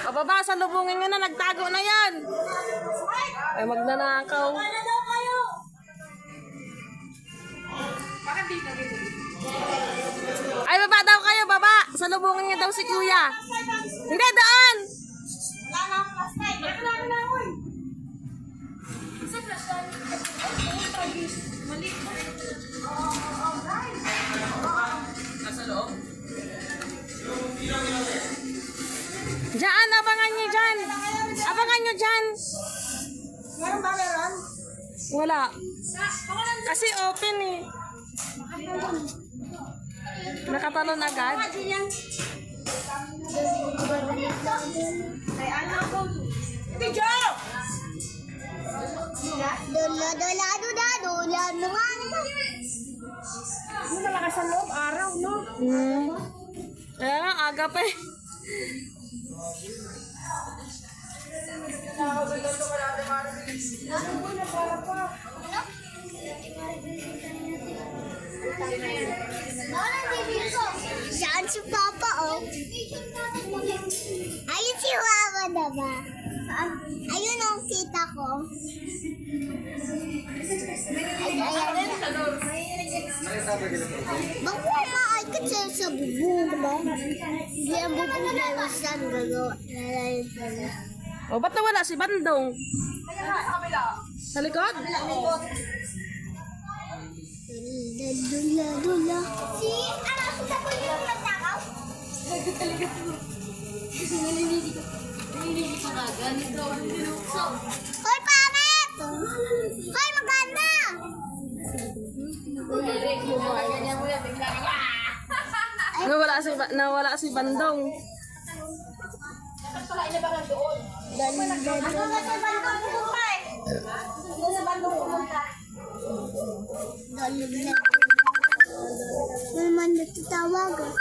O baba, salubungin nga na, nagtago na yan. Ay, magnanakaw. Ay, baba daw kayo, baba. Salubungin nga daw si kuya. Hindi, daan. Diyan, abangan nyo dyan. Abangan nyo dyan. Meron ba meron? Wala. Kasi open eh. Nakatalon agad. Video! Ano malakas sa loob? Araw, no? Kaya nga, aga pa eh. Saan si Papa, oh? Ayun si Mama na ba? Ayun ang kita ko. Ayun. Bakit maay ka sa bubong, ba? Hindi ang bubong na saan gagawa. O, ba't nawala si Bandong? Sa likod? Dula. Si, ano, si Tapo yung natakaw? Hoy, pangit! Hoy, maganda! Nawala si Bandong. Naman natatawagan.